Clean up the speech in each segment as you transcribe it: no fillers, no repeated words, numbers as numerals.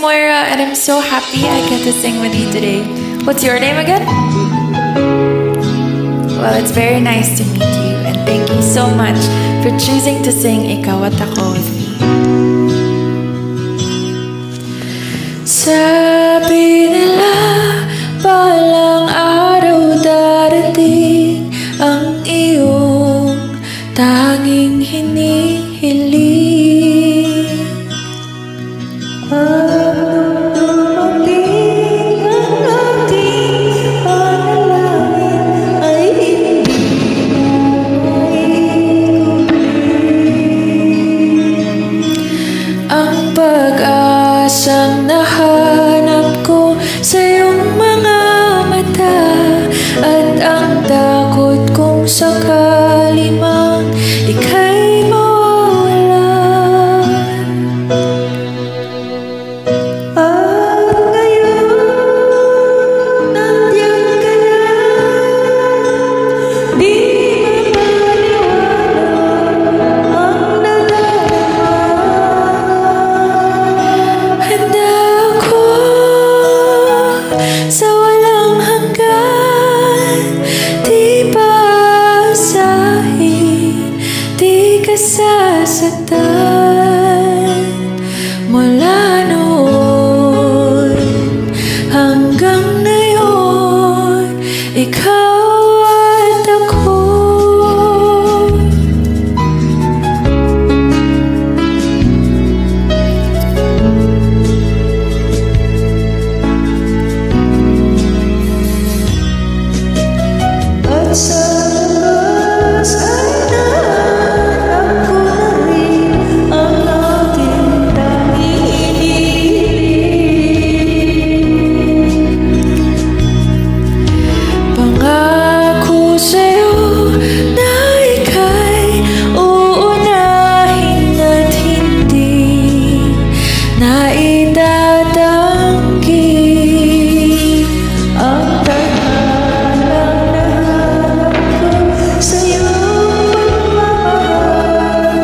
Moira, and I'm so happy I get to sing with you today. What's your name again? Well, it's very nice to meet you, and thank you so much for choosing to sing Ikaw at Ako with me. Sabi nila, balang araw darating ang iyong tanging hinihiling. Ang pag-asang nahanap ko sa iyong mga mata, at ang takot kong sakali mang ika'y mawala. At ngayon, nandiyan ka na, di mapaliwanag ang nadarama. Handa ako sa walang hanggan, di paasahin, di ka sasaktan. Mula noon hanggang ngayon, ikaw at ako. At sa labas ay nahanap ko na rin ang ating tanging hinihiling. Pangako sa'yo na ika'y uunahin at hindi na itatanggi. Ang tadhanang nahanap ko sa iyong pagmamahal,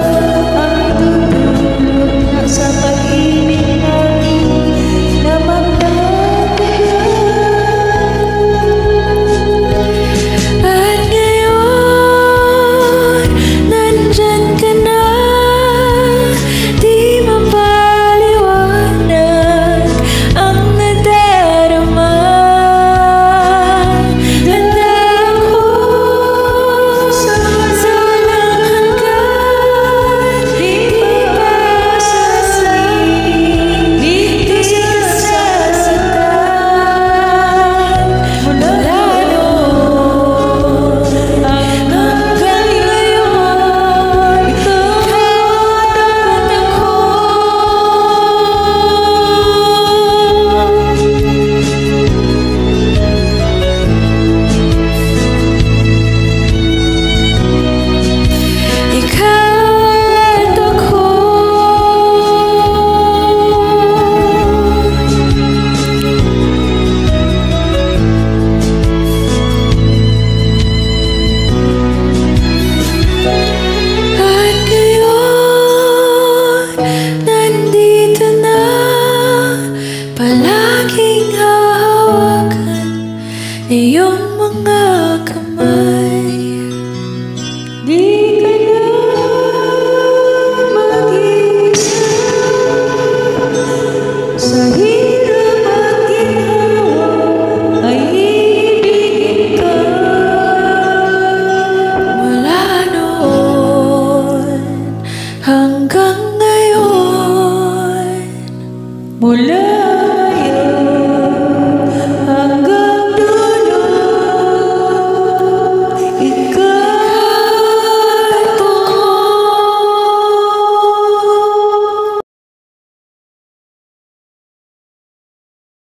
ang tutulog na sa pag-ibig natin na magtatagal. At ngayon, nandyan ka na, di mapaliwanag ang nadarama. Handa ako sa walang hanggan, di paasahin, di ka sasaktan. Mula noon hanggang ngayon, ikaw at ako. Ikaw at ako. At ngayon, nandito na, palaging hahawakan iyong mga kamay. Di ka na mag-isa sa hirap at ginhawa, ay ibigin ka. Mula noon hanggang ngayon, mula